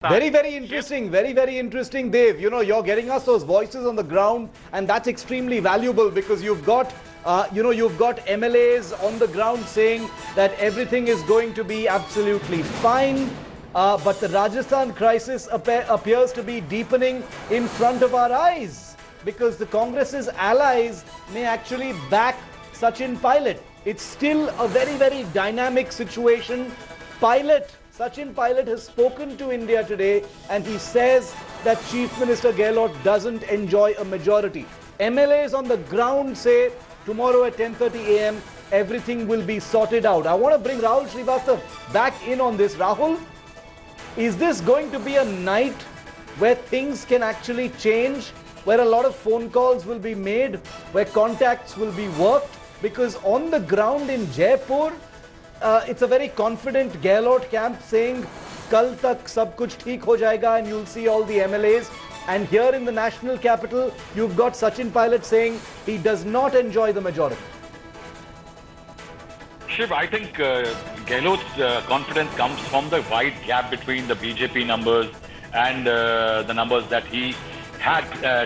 Very, very interesting. Very, very interesting, Dave. You know, you're getting us those voices on the ground, and that's extremely valuable because you've got, you've got MLAs on the ground saying that everything is going to be absolutely fine. But the Rajasthan crisis appears to be deepening in front of our eyes because the Congress's allies may actually back Sachin Pilot. It's still a very, very dynamic situation. Sachin Pilot has spoken to India today and he says that Chief Minister Gehlot doesn't enjoy a majority. MLAs on the ground say tomorrow at 10:30 a.m. everything will be sorted out. I want to bring Rahul Srivastav back in on this. Rahul, is this going to be a night where things can actually change, where a lot of phone calls will be made, where contacts will be worked? Because on the ground in Jaipur, it's a very confident Gehlot camp saying, "Kal tak sab kuch theek ho jayega," and you'll see all the MLAs. And here in the national capital, you've got Sachin Pilot saying he does not enjoy the majority. Shiv, I think Gehlot's confidence comes from the wide gap between the BJP numbers and the numbers that he had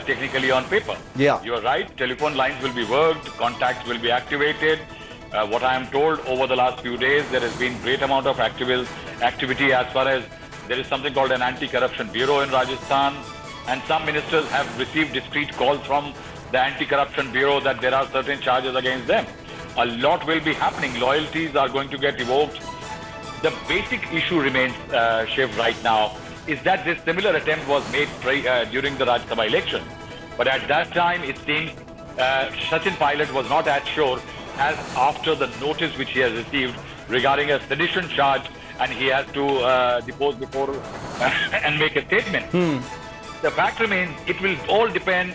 technically on paper. Yeah. You're right. Telephone lines will be worked, contacts will be activated. What I am told over the last few days, there has been great amount of activity as far as there is something called an anti-corruption bureau in Rajasthan, and some ministers have received discreet calls from the anti-corruption bureau that there are certain charges against them. A lot will be happening. Loyalties are going to get revoked. The basic issue remains, Shiv, right now, is that this similar attempt was made during the Rajya Sabha election. But at that time, it seems Sachin Pilot was not as sure as after the notice which he has received regarding a sedition charge, and he has to depose before and make a statement. The fact remains, it will all depend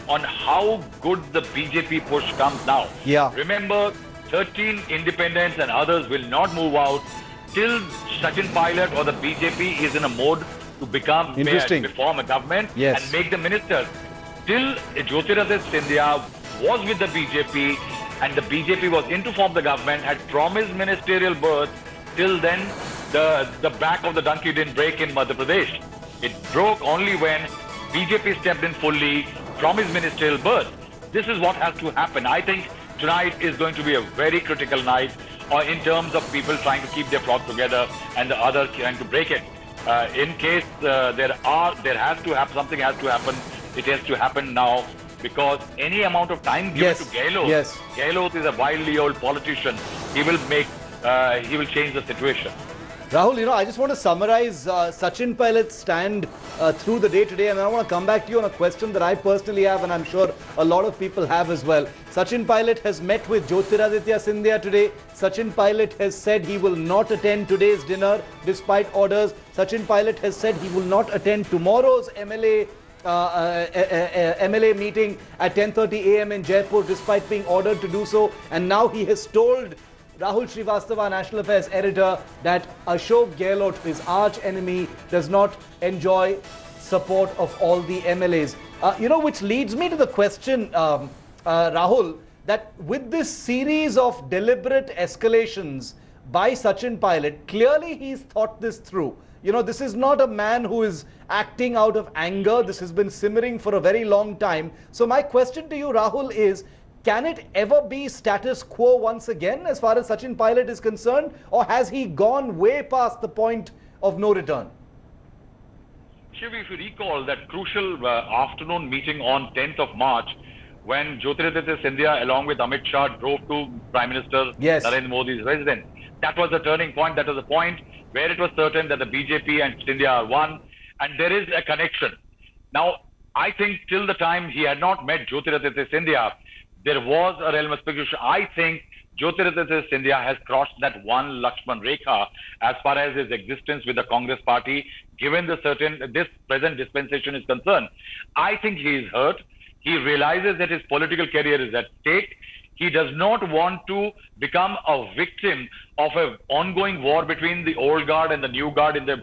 on how good the BJP push comes now. Yeah. Remember, 13 independents and others will not move out till Sachin Pilot or the BJP is in a mode to become to form a government and make the ministers. Till Jyotiraditya Scindia was with the BJP and the BJP was in to form the government, had promised ministerial berth, till then the back of the donkey didn't break in Madhya Pradesh. It broke only when BJP stepped in fully, promised ministerial berth. This is what has to happen. I think tonight is going to be a very critical night in terms of people trying to keep their flock together and the others trying to break it. In case something has to happen, it has to happen now. Because any amount of time given to Gehlot, Gehlot is a wildly old politician. He will change the situation. Rahul, I just want to summarize Sachin Pilot's stand through the day today, and I want to come back to you on a question that I personally have, and I'm sure a lot of people have as well. Sachin Pilot has met with Jyotiraditya Scindia today. Sachin Pilot has said he will not attend today's dinner despite orders. Sachin Pilot has said he will not attend tomorrow's MLA meeting at 10:30 a.m. in Jaipur despite being ordered to do so. And now he has told Rahul Srivastava, National Affairs editor, that Ashok Gehlot, his arch enemy, does not enjoy support of all the MLAs. Which leads me to the question, Rahul, that with this series of deliberate escalations by Sachin Pilot, clearly he's thought this through. This is not a man who is acting out of anger. This has been simmering for a very long time. So my question to you, Rahul, is, can it ever be status quo once again as far as Sachin Pilot is concerned? Or has he gone way past the point of no return? Shiv, if you recall that crucial afternoon meeting on 10th of March, when Jyotiraditya Scindia along with Amit Shah drove to Prime Minister Narendra Modi's residence, that was the turning point. That was the point where it was certain that the BJP and Scindia are one, and there is a connection. Now, I think till the time he had not met Jyotiraditya Scindia, there was a realm of speculation. I think Jyotiraditya Scindia has crossed that one Lakshman Rekha as far as his existence with the Congress party, given this present dispensation is concerned. I think he is hurt. He realizes that his political career is at stake. He does not want to become a victim of an ongoing war between the old guard and the new guard in the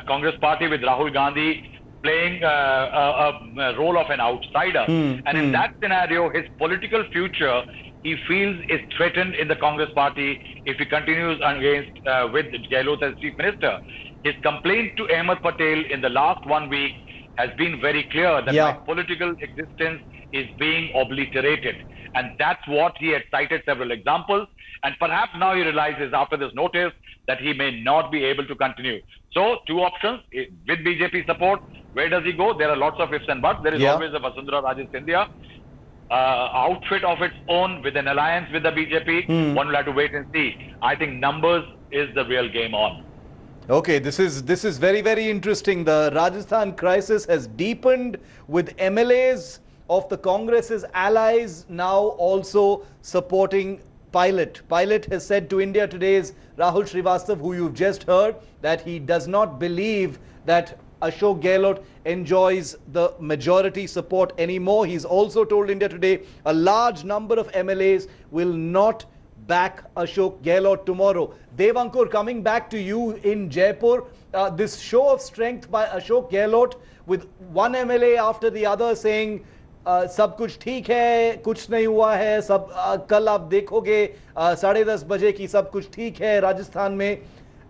Congress party, with Rahul Gandhi playing a role of an outsider. In that scenario, his political future he feels is threatened in the Congress party if he continues against with Gehlot as Chief Minister. His complaint to Ahmed Patel in the last 1 week has been very clear that my political existence is being obliterated. And that's what he had cited several examples. And perhaps now he realizes after this notice that he may not be able to continue. So two options with BJP support. Where does he go? There are lots of ifs and buts. There is always a Vasundhara Raje Scindia outfit of its own with an alliance with the BJP. One will have to wait and see. I think numbers is the real game on. Okay, this is very, very interesting. The Rajasthan crisis has deepened with MLAs of the Congress's allies now also supporting Pilot. Pilot has said to India Today's Rahul Srivastav, who you've just heard, that he does not believe that Ashok Gehlot enjoys the majority support anymore. He's also told India Today a large number of MLAs will not back Ashok Gehlot tomorrow. Devankur, coming back to you in Jaipur, this show of strength by Ashok Gehlot with one MLA after the other saying सब कुछ ठीक है, कुछ नहीं हुआ है, सब कल आप देखोगे 10:30 बजे की सब कुछ ठीक है राजस्थान में.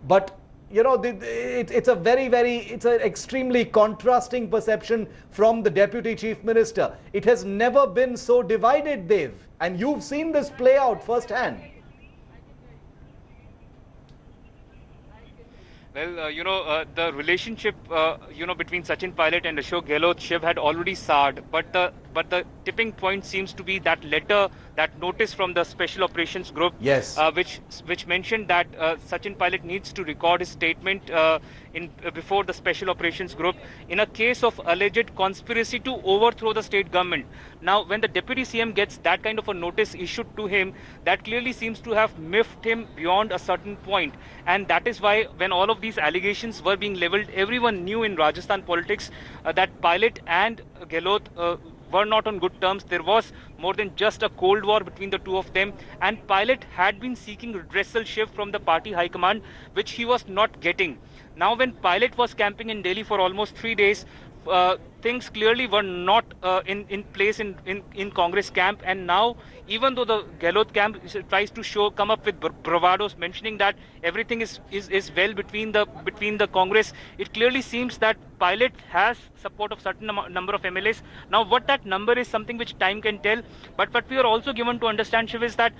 But you know, it's an extremely contrasting perception from the Deputy Chief Minister. It has never been so divided, Dev, and you've seen this play out firsthand. Well, the relationship, between Sachin Pilot and Ashok Gehlot, Shiv had already soured, but the tipping point seems to be that letter, that notice from the Special Operations Group, which mentioned that Sachin Pilot needs to record his statement before the Special Operations Group in a case of alleged conspiracy to overthrow the state government. Now, when the Deputy CM gets that kind of a notice issued to him, that clearly seems to have miffed him beyond a certain point. And that is why when all of these allegations were being leveled, everyone knew in Rajasthan politics that Pilot and Gehlot were not on good terms. There was more than just a cold war between the two of them, and Pilot had been seeking redressal shift from the party high command, which he was not getting. Now, when Pilot was camping in Delhi for almost 3 days, things clearly were not in place in Congress camp, and now even though the Gehlot camp tries to come up with bravados mentioning that everything is well between the Congress, it clearly seems that Pilot has support of certain number of MLAs. Now what that number is something which time can tell, but what we are also given to understand, Shiv, is that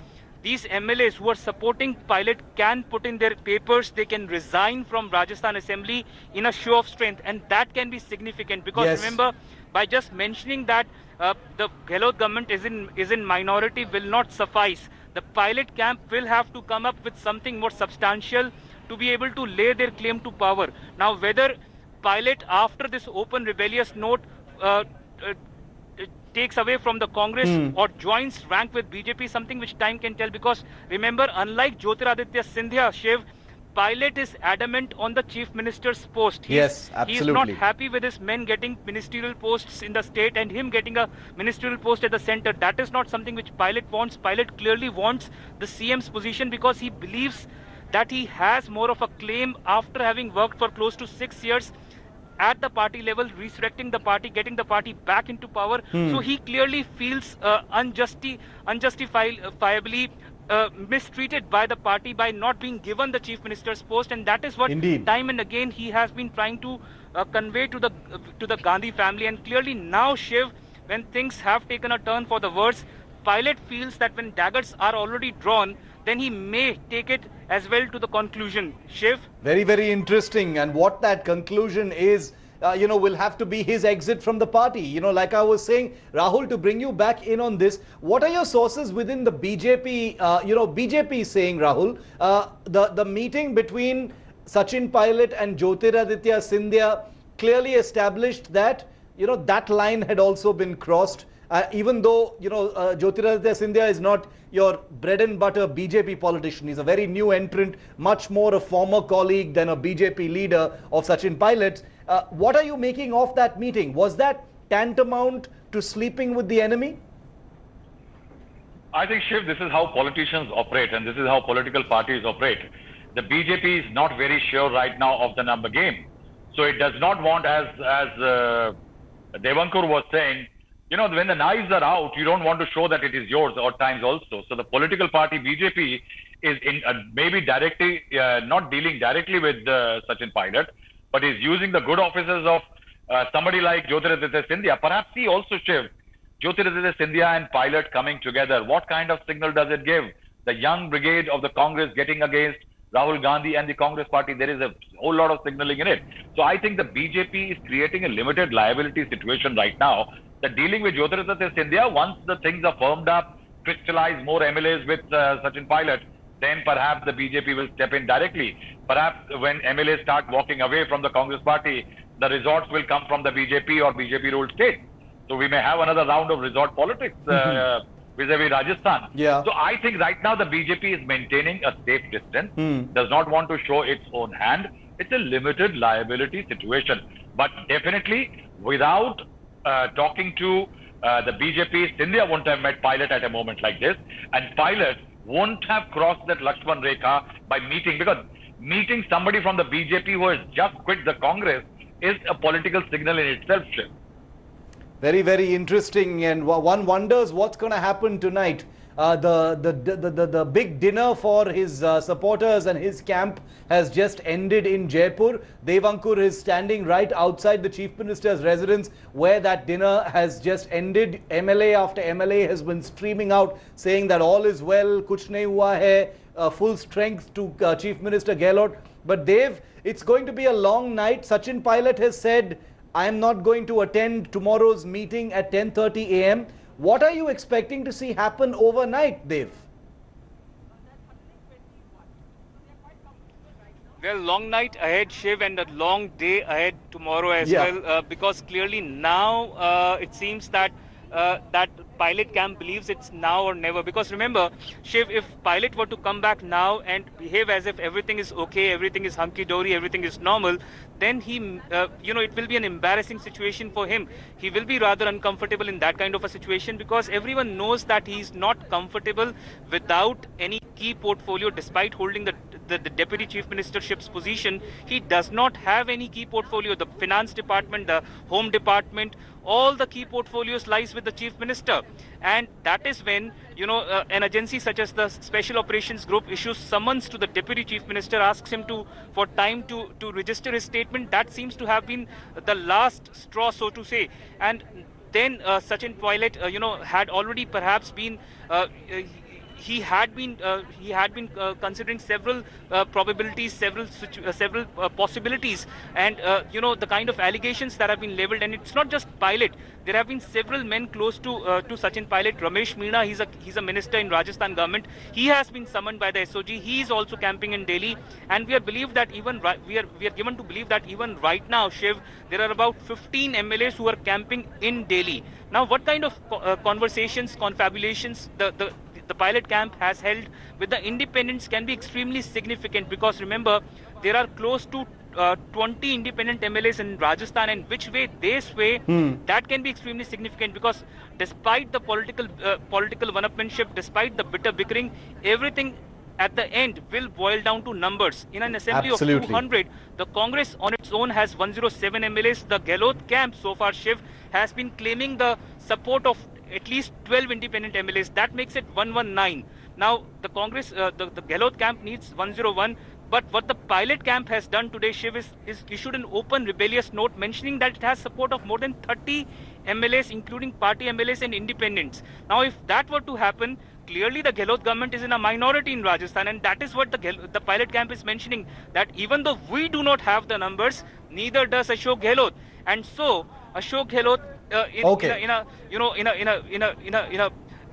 these MLAs who are supporting Pilot can put in their papers, they can resign from Rajasthan Assembly in a show of strength, and that can be significant because remember, by just mentioning that the Gehlot government is in minority will not suffice. The Pilot camp will have to come up with something more substantial to be able to lay their claim to power. Now, whether Pilot, after this open rebellious note, takes away from the Congress or joins rank with BJP, something which time can tell, because remember, unlike Jyotiraditya Scindia, Shiv, Pilot is adamant on the Chief Minister's post. Yes, absolutely. He is not happy with his men getting ministerial posts in the state and him getting a ministerial post at the center. That is not something which Pilot wants. Pilot clearly wants the CM's position because he believes that he has more of a claim after having worked for close to 6 years at the party level, resurrecting the party, getting the party back into power. So he clearly feels unjustifiably mistreated by the party by not being given the Chief Minister's post, and that is what time and again he has been trying to convey to the Gandhi family. And clearly now, Shiv, when things have taken a turn for the worse, Pilot feels that when daggers are already drawn, then he may take it as well to the conclusion. Shiv? Very, very interesting. And what that conclusion is, will have to be his exit from the party. Like I was saying, Rahul, to bring you back in on this, what are your sources within the BJP? BJP saying, Rahul, the meeting between Sachin Pilot and Jyotiraditya Scindia clearly established that, that line had also been crossed. Even though, Jyotiraditya Scindia is not your bread and butter BJP politician. He's a very new entrant, much more a former colleague than a BJP leader of Sachin Pilot. What are you making of that meeting? Was that tantamount to sleeping with the enemy? I think, Shiv, this is how politicians operate and this is how political parties operate. The BJP is not very sure right now of the number game. So it does not want, as Devankur was saying, you know, when the knives are out, you don't want to show that it is yours at times also. So the political party BJP is in maybe directly, not dealing directly with Sachin Pilot, but is using the good offices of somebody like Jyotiraditya Scindia. Perhaps he also Shiv, Jyotiraditya Scindia and Pilot coming together. What kind of signal does it give? The young brigade of the Congress getting against Rahul Gandhi and the Congress party, there is a whole lot of signaling in it. So I think the BJP is creating a limited liability situation right now. The dealing with Jyotiraditya Scindia, once the things are firmed up, crystallize more MLAs with Sachin Pilot, then perhaps the BJP will step in directly. Perhaps when MLAs start walking away from the Congress party, the resorts will come from the BJP or BJP-ruled state. So we may have another round of resort politics vis-a-vis Rajasthan. Yeah. So I think right now the BJP is maintaining a safe distance, does not want to show its own hand. It's a limited liability situation. But definitely, without talking to the BJP, Scindia wouldn't have met Pilot at a moment like this. And Pilot won't have crossed that Lakshman Rekha by meeting, because meeting somebody from the BJP who has just quit the Congress is a political signal in itself, Shiv. Very, very interesting, and one wonders what's going to happen tonight. The big dinner for his supporters and his camp has just ended in Jaipur. Dev Ankur is standing right outside the Chief Minister's residence where that dinner has just ended. MLA after MLA has been streaming out saying that all is well, kuch nahi hua hai, full strength to Chief Minister Gehlot. But Dev, it's going to be a long night. Sachin Pilot has said, I am not going to attend tomorrow's meeting at 10:30 a.m. What are you expecting to see happen overnight, Dev? Well, long night ahead, Shiv, and a long day ahead tomorrow as well, because clearly now it seems that that Pilot camp believes it's now or never. Because remember, Shiv, if Pilot were to come back now and behave as if everything is okay, everything is hunky-dory, everything is normal, then he, it will be an embarrassing situation for him. He will be rather uncomfortable in that kind of a situation, because everyone knows that he's not comfortable without any key portfolio. Despite holding the deputy chief ministership's position, he does not have any key portfolio. The finance department, the home department, all the key portfolios lies with the chief minister. And that is when, an agency such as the Special Operations Group issues summons to the deputy chief minister, asks him for time to register his statement. That seems to have been the last straw, so to say. And then Sachin Pilot, had already perhaps been he had been considering several probabilities, several possibilities, and the kind of allegations that have been leveled. And it's not just Pilot. There have been several men close to Sachin Pilot. Ramesh Meena, he's a minister in Rajasthan government. He has been summoned by the SOG. He is also camping in Delhi, and we are given to believe that even right now, Shiv, there are about 15 MLAs who are camping in Delhi. Now, what kind of conversations, confabulations the Pilot camp has held with the independents can be extremely significant, because remember, there are close to 20 independent MLAs in Rajasthan, and which way they sway, that can be extremely significant, because despite the political one-upmanship, despite the bitter bickering, everything at the end will boil down to numbers. In an assembly of 200, the Congress on its own has 107 MLAs. The Gehlot camp so far, Shiv, has been claiming the support of at least 12 independent MLAs. That makes it 119. Now, the Congress, the Gehlot camp needs 101. But what the Pilot camp has done today, Shiv, is issued an open rebellious note mentioning that it has support of more than 30 MLAs, including party MLAs and independents. Now, if that were to happen, clearly the Gehlot government is in a minority in Rajasthan, and that is what the Pilot camp is mentioning, that even though we do not have the numbers, neither does Ashok Gehlot. And so, Ashok Gehlot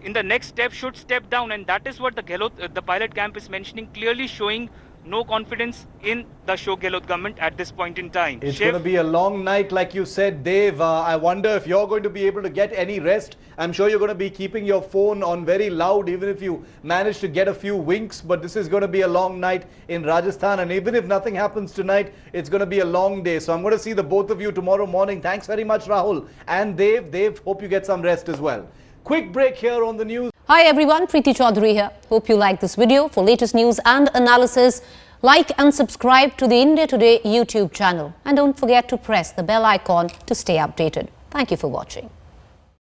in the next step should step down, and that is what the Pilot camp is mentioning, clearly showing no confidence in the Ashok Gehlot government at this point in time. It's going to be a long night, like you said, Dave. I wonder if you're going to be able to get any rest. I'm sure you're going to be keeping your phone on very loud, even if you manage to get a few winks. But this is going to be a long night in Rajasthan. And even if nothing happens tonight, it's going to be a long day. So I'm going to see the both of you tomorrow morning. Thanks very much, Rahul. And Dave. Dave, hope you get some rest as well. Quick break here on the news. Hi everyone, Preeti Chaudhary here. Hope you like this video. For latest news and analysis, like and subscribe to the India Today YouTube channel. And don't forget to press the bell icon to stay updated. Thank you for watching.